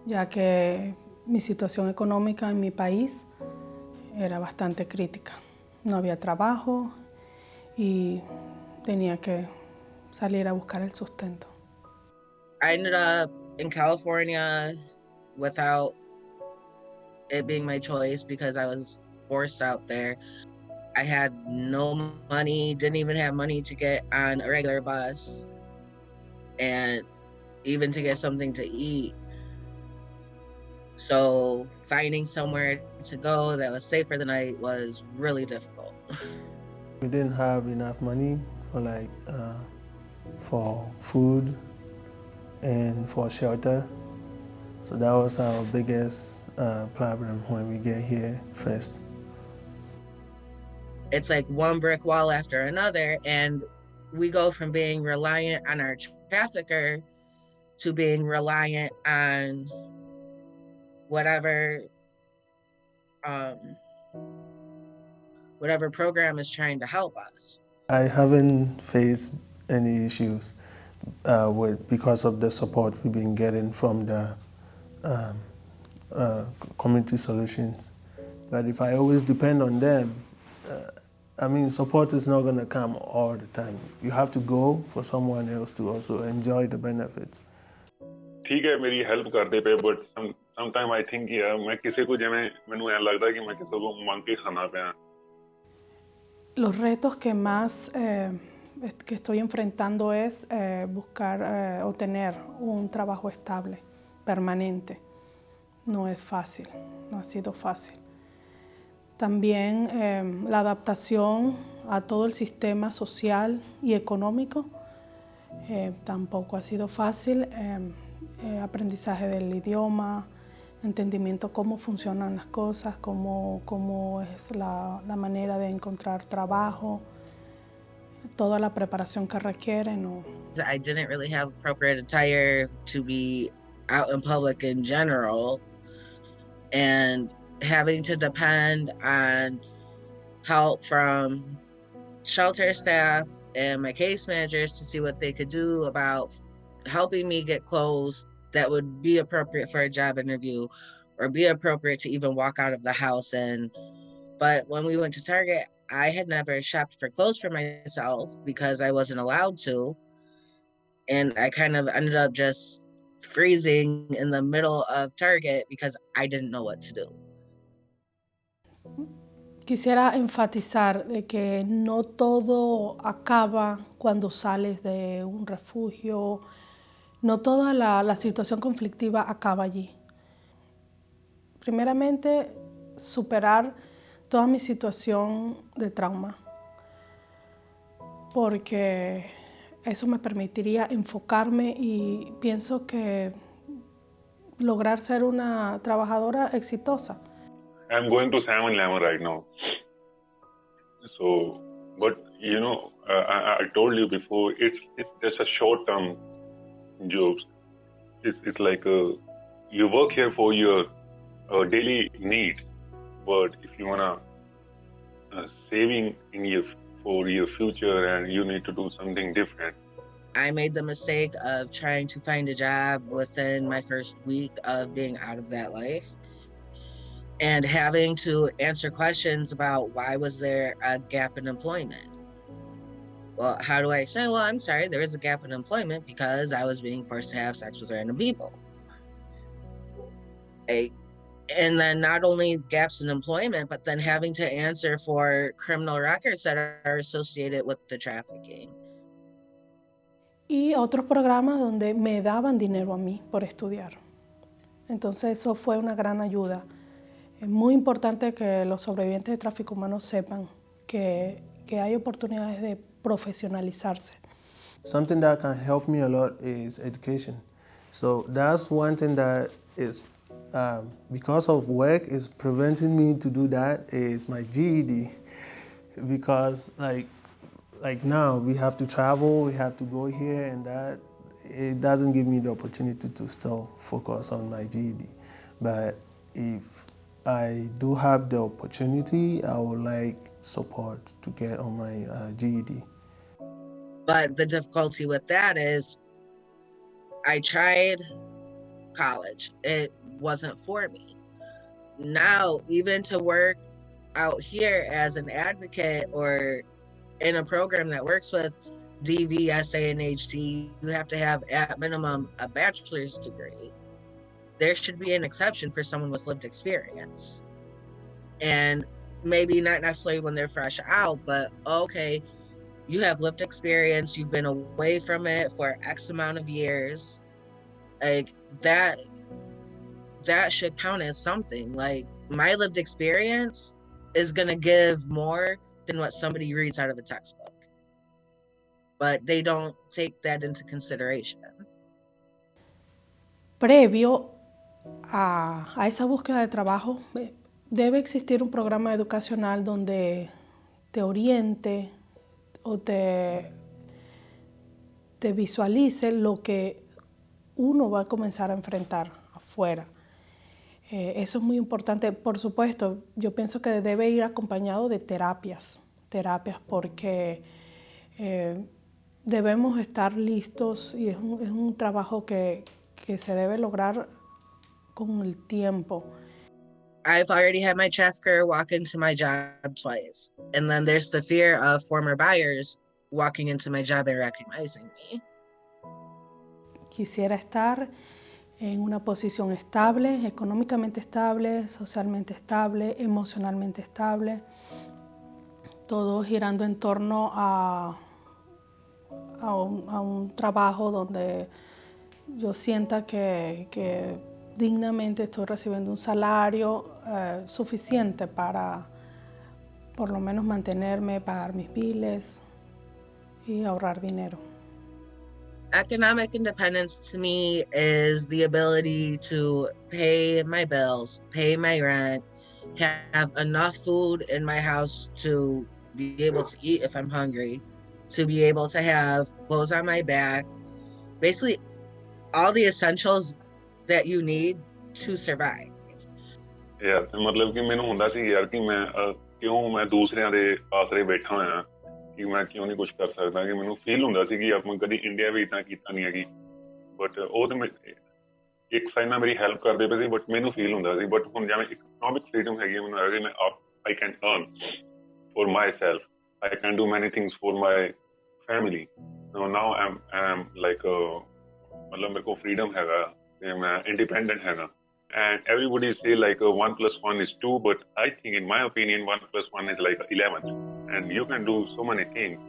ya que mi situación económica en mi país era bastante crítica. No había trabajo y tenía que salir a buscar el sustento. I ended up in California without it being my choice because I was forced out there. I had no money, didn't even have money to get on a regular bus and even to get something to eat. So finding somewhere to go that was safe for the night was really difficult. We didn't have enough money for food and for shelter. So that was our biggest problem when we get here first. It's like one brick wall after another, and we go from being reliant on our trafficker to being reliant on whatever um, whatever program is trying to help us. I haven't faced any issues because of the support we've been getting from the um, community solutions. But if I always depend on them, support is not going to come all the time. You have to go for someone else to also enjoy the benefits. ठीक है मेरी help करते पे but sometime I think यार मैं किसी को जिवें ਮੈਨੂੰ ਐ ਲੱਗਦਾ ਕਿ ਮੈਂ ਕਿਸੇ को ਮੰਗ ਕੇ ਖਾਣਾ ਪਿਆ. Los retos que más que estoy enfrentando es buscar o tener un trabajo estable, permanente. No es fácil, no ha sido fácil. También la adaptación a todo el sistema social y económico tampoco ha sido fácil. Aprendizaje del idioma, entendimiento cómo funcionan las cosas, cómo es la manera de encontrar trabajo, toda la preparación que requiere, ¿no? I didn't really have appropriate attire to be out in public in general, and having to depend on help from shelter staff and my case managers to see what they could do about helping me get clothes that would be appropriate for a job interview or be appropriate to even walk out of the house in. But when we went to Target, I had never shopped for clothes for myself because I wasn't allowed to. And I kind of ended up just freezing in the middle of Target because I didn't know what to do. Quisiera enfatizar de que no todo acaba cuando sales de un refugio, no toda la situación conflictiva acaba allí. Primeramente, superar toda mi situación de trauma, porque eso me permitiría enfocarme y pienso que lograr ser una trabajadora exitosa. I'm going to Sam and Lemon right now. So, but you know, I told you before, it's just a short-term jobs. It's like you work here for your daily needs, but if you wanna saving for your future and you need to do something different. I made the mistake of trying to find a job within my first week of being out of that life and having to answer questions about why was there a gap in employment. Well, how do I explain? Well, I'm sorry, there is a gap in employment because I was being forced to have sex with random people. And then not only gaps in employment, but then having to answer for criminal records that are associated with the trafficking. Y otros programas donde me daban dinero a mí por estudiar. Entonces eso fue una gran ayuda. Es muy importante que los sobrevivientes de tráfico humano sepan que hay oportunidades de profesionalizarse. Something that can help me a lot is education. So that's one thing that is, because of work, is preventing me to do that is my GED. Because like now we have to travel, we have to go here and that. It doesn't give me the opportunity to still focus on my GED. But if I do have the opportunity, I would like support to get on my GED. But the difficulty with that is I tried college. It wasn't for me. Now, even to work out here as an advocate or in a program that works with DV, SA, and HT, you have to have at minimum a bachelor's degree. There should be an exception for someone with lived experience. And maybe not necessarily when they're fresh out, but okay, you have lived experience, you've been away from it for X amount of years. Like that should count as something. Like my lived experience is gonna give more than what somebody reads out of a textbook. But they don't take that into consideration. Previo a esa búsqueda de trabajo, debe existir un programa educacional donde te oriente o te visualice lo que uno va a comenzar a enfrentar afuera. Eso es muy importante. Por supuesto, yo pienso que debe ir acompañado de terapias porque debemos estar listos y es un trabajo que se debe lograr con el tiempo. I've already had my trafficker walk into my job twice. And then there's the fear of former buyers walking into my job and recognizing me. Quisiera estar en una posición estable, económicamente estable, socialmente estable, emocionalmente estable, todo girando en torno a un trabajo donde yo sienta que dignamente estoy recibiendo un salario suficiente para por lo menos mantenerme, pagar mis biles y ahorrar dinero. Economic independence to me is the ability to pay my bills, pay my rent, have enough food in my house to be able to eat if I'm hungry, to be able to have clothes on my back, basically all the essentials that you need to survive. ਯਾਰ ਮਤਲਬ ਕਿ ਮੈਨੂੰ ਹੁੰਦਾ ਸੀ ਯਾਰ ਕਿ ਮੈਂ ਕਿਉਂ ਮੈਂ ਦੂਸਰਿਆਂ ਦੇ ਆਸਰੇ ਬੈਠਾ ਹੋਇਆ ਕਿ ਮੈਂ ਕਿਉਂ ਨਹੀਂ ਕੁਝ ਕਰ ਸਕਦਾ ਕਿ ਮੈਨੂੰ ਫੀਲ ਹੁੰਦਾ ਸੀ ਕਿ ਆਪਾਂ ਕਦੀ ਇੰਡੀਆ ਵੀ ਇਦਾਂ ਕੀਤਾ ਨਹੀਂ ਹੈਗੀ ਬਟ ਉਹ ਤੇ ਇੱਕ ਸਾਈਡ ਨਾਲ ਮੇਰੀ ਹੈਲਪ ਕਰਦੇ ਪਏ ਸੀ ਬਟ ਮੈਨੂੰ ਫੀਲ ਹੁੰਦਾ ਸੀ ਬਟ ਹੁਣ ਜਿਵੇਂ ਇਕਨੋਮਿਕ ਫਰੀडम ਹੈਗੀ ਮੈਨੂੰ ਹੈਗਾ ਮੈਂ I can earn for myself. I can do many things for my family. So now I'm like मतलब मेरे को freedom हैगा मैं independent हैगा. And everybody say like 1 + 1 = 2, but I think in my opinion 1 + 1 is like 11, and you can do so many things.